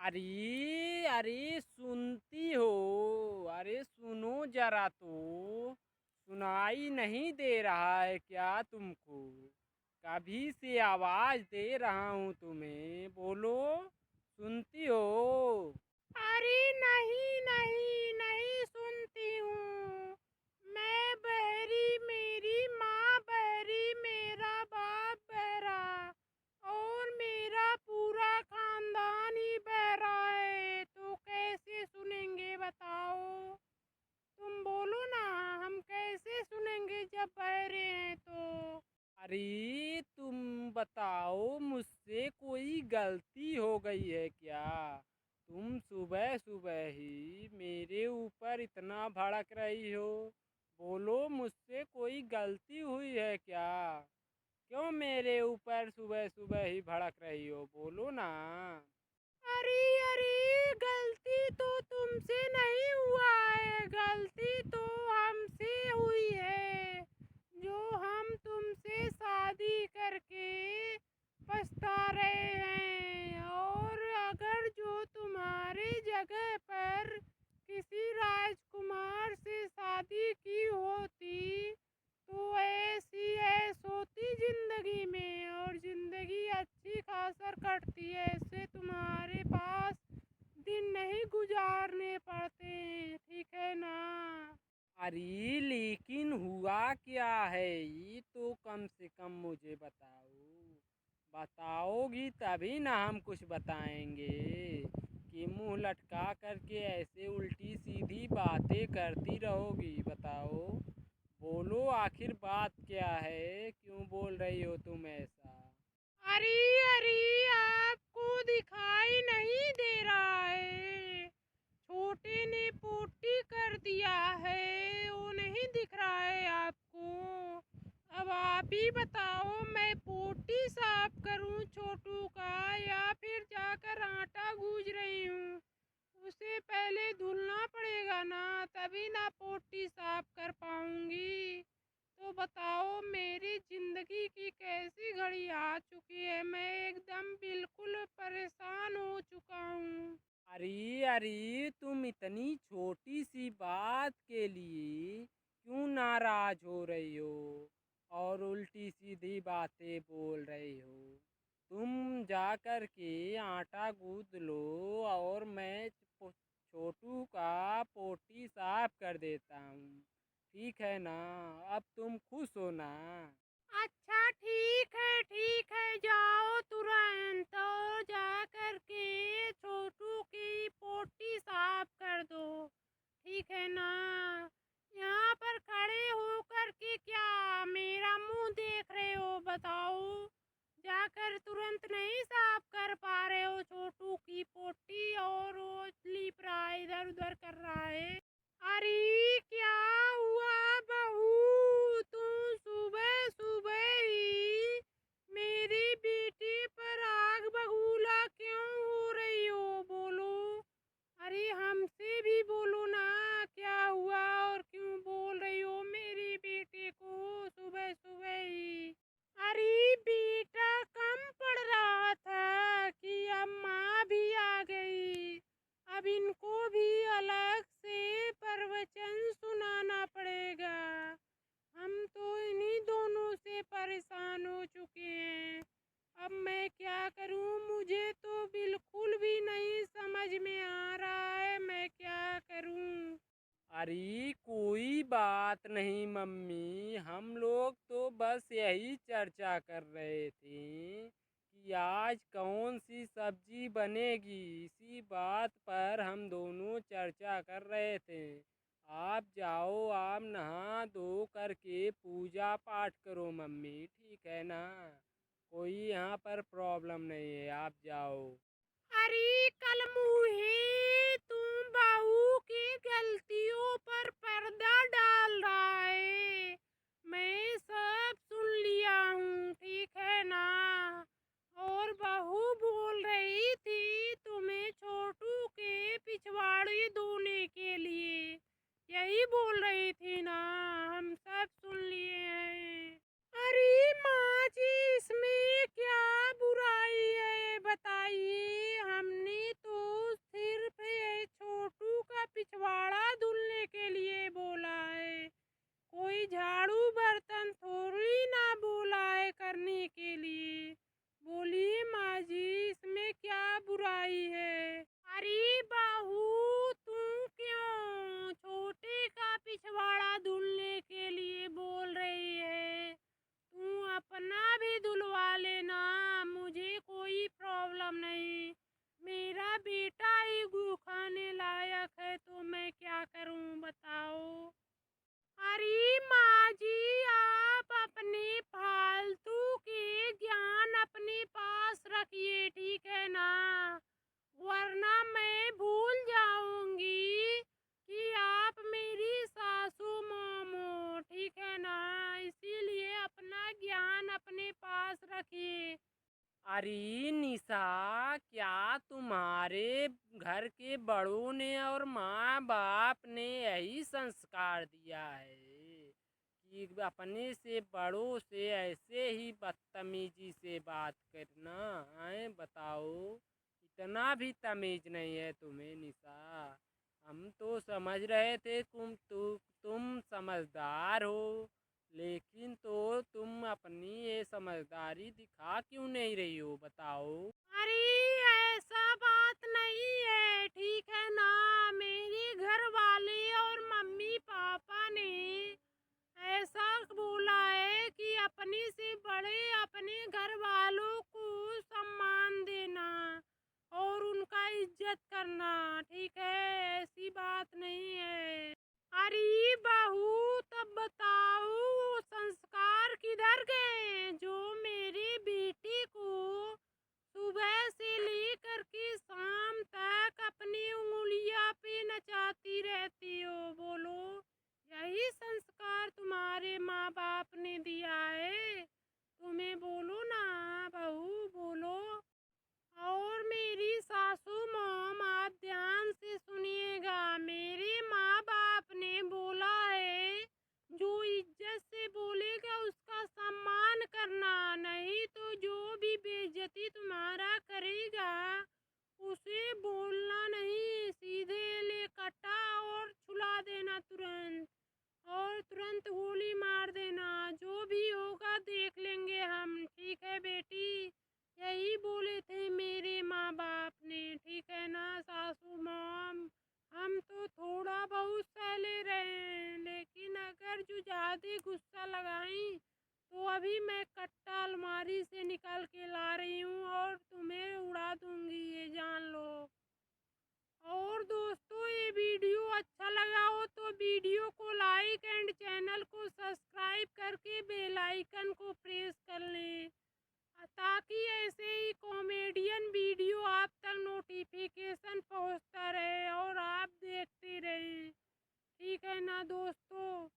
अरे अरे सुनती हो? अरे सुनो जरा तो। सुनाई नहीं दे रहा है क्या तुमको? कभी से आवाज दे रहा हूँ तुम्हें, बोलो। सुनती हो? अरे नहीं नहीं नहीं सुनती हूँ। मैं बहरी, मेरी माँ बहरी, मेरा बाप बहरा और मेरा पूरा खानदान ही बहरा है, तो कैसे सुनेंगे बताओ? तुम बोलो ना, हम कैसे सुनेंगे जब बहरे हैं तो? अरे तुम बताओ, मुझसे कोई गलती हो गई है क्या? तुम सुबह सुबह ही मेरे ऊपर इतना भड़क रही हो। बोलो, मुझसे कोई गलती हुई है क्या? क्यों मेरे ऊपर सुबह सुबह ही भड़क रही हो, बोलो ना। अरे अरे, गलती तो तुमसे नहीं हुआ है, गलती तो हमसे हुई है, जो हम तुमसे शादी करके पछता रहे हैं। और अगर जो तुम्हारी जगह पर किसी राजकुमार से शादी की होती तो ऐसी ऐश होती जिंदगी में, और जिंदगी अच्छी खासा कटती। ऐसे तुम्हारे पास दिन नहीं गुजारने पड़ते, ठीक है ना? अरे लेकिन हुआ क्या है, ये तो कम से कम मुझे बताओ। बताओगी तभी ना हम कुछ बताएंगे। कि मुंह लटका करके ऐसे उल्टी सीधी बातें करती रहोगी, बताओ। बोलो, आखिर बात क्या है, क्यों बोल रही हो तुम ऐसा? अरे अरे, आपको दिखाई नहीं दे रहा है? छोटे ने पोटी कर दिया है, वो नहीं दिख रहा है आपको? अब आप ही बताओ, मैं पोटी साफ करूं छोटू का, या फिर जाकर आटा गूंज रही हूँ? उसे पहले धुलना पड़ेगा ना, तभी ना पोटी साफ कर पाऊंगी। तो बताओ, मेरी जिंदगी की कैसी घड़ी आ चुकी है, मैं एकदम बिल्कुल परेशान हो चुका हूँ। अरे अरे, तुम इतनी छोटी सी बात के लिए क्यों नाराज हो रही हो और उल्टी सीधी बातें बोल रही हो? तुम जा कर के आटा गूंद लो और मैं छोटू का पोटी साफ कर देता हूँ। ठीक है ना? अब तुम खुश हो ना? अच्छा ठीक है, जाओ तुरंत और जा करके छोटू की पोटी साफ कर दो, ठीक है ना? यहाँ पर खड़े होकर के क्या मेरा मुंह देख रहे हो, बताओ? जाकर तुरंत नहीं साफ कर पा रहे हो छोटू की पोटी, और वो लीप रहा है, इधर उधर कर रहा है। अरे क्या हुआ बहू, तू सुबह सुबह ही मेरी बेटी पर आग बबूला क्यों हो रही हो, बोलो? अरे हमसे भी बोलो ना, क्या हुआ और क्यों बोल रही हो मेरी बेटे को सुबह सुबह ही? अरे बेटा कम पड़ रहा था कि अब माँ भी आ गई, अब इनको भी अलग से प्रवचन सुनाना पड़ेगा। हम तो इन्हीं दोनों से परेशान हो चुके हैं। अब मैं क्या करूं, मुझे तो बिल्कुल भी नहीं समझ में आ रहा है, मैं क्या करूं? अरे कोई बात नहीं मम्मी, हम लोग तो बस यही चर्चा कर रहे थे कि आज कौन सी सब्जी बनेगी। इसी बात पर हम दोनों चर्चा कर रहे थे। आप जाओ, आप नहा धो करके पूजा पाठ करो मम्मी, ठीक है ना? कोई यहाँ पर प्रॉब्लम नहीं है, आप जाओ। अरे कल मुहे, तुम बहू की गलतियों पर पर्दा डाल रहा है, मैं सब सुन लिया हूँ, ठीक है ना? और बहू बोल रही थी तुम्हें छोटू के पिछवाड़े धोने के लिए, यही बोल रही थी ना? हम सब सुन लिए हैं। अरे माँ जी, इसमें क्या बुराई है बताइए? हमने अरे निशा, क्या तुम्हारे घर के बड़ों ने और माँ बाप ने यही संस्कार दिया है कि अपने से बड़ों से ऐसे ही बदतमीजी से बात करना है? बताओ, इतना भी तमीज नहीं है तुम्हें निशा। हम तो समझ रहे थे तुम समझदार हो, लेकिन तो तुम अपनी ये समझदारी दिखा क्यों नहीं रही हो? बताओ। अरे ऐसा बात नहीं है, ठीक है ना। मेरे घर वाले और मम्मी पापा ने ऐसा बोला है कि अपने से बड़े अपने घर वालों को सम्मान देना और उनका इज्जत करना, ठीक है। ऐसी बात नहीं है। अरे बहू, तब बताओ संस्कार किधर गए जो मेरी बेटी को सुबह से लेकर के शाम तक अपनी उंगलियां पे नचाती रहती हो? बोलो, यही संस्कार तुम्हारे माँ बाप ने दिया है तुम्हें? बोलो ना बहू, बोलो। और मेरी सासू मॉम, आप ध्यान से सुनिएगा। मेरे माँ बाप ने बोला है जो इज्जत से बोलेगा उसका सम्मान करना, नहीं तो जो भी बेइज्जती तुम्हारा करेगा उसे बोलना नहीं, सीधे ले कटा और छुला देना तुरंत, और तुरंत गोली मार देना। जो भी होगा देख लेंगे हम, ठीक है बेटी? यही बोले थे मेरे माँ बाप ने, ठीक है ना सासू मॉम? हम तो थोड़ा बहुत सह ले रहे हैं, लेकिन अगर जो ज़्यादा गुस्सा लगाई तो अभी मैं कट्टा अलमारी से निकाल के ला रही हूँ और तुम्हें उड़ा दूंगी, ये जान लो। और दोस्तों, ये वीडियो अच्छा लगा हो तो वीडियो को लाइक एंड चैनल को सब्सक्राइब करके बेल आइकन को प्रेस कर लें, ताकि ऐसे ही कॉमेडियन वीडियो आप तक नोटिफिकेशन पहुंचता रहे और आप देखते रहें, ठीक है ना दोस्तों?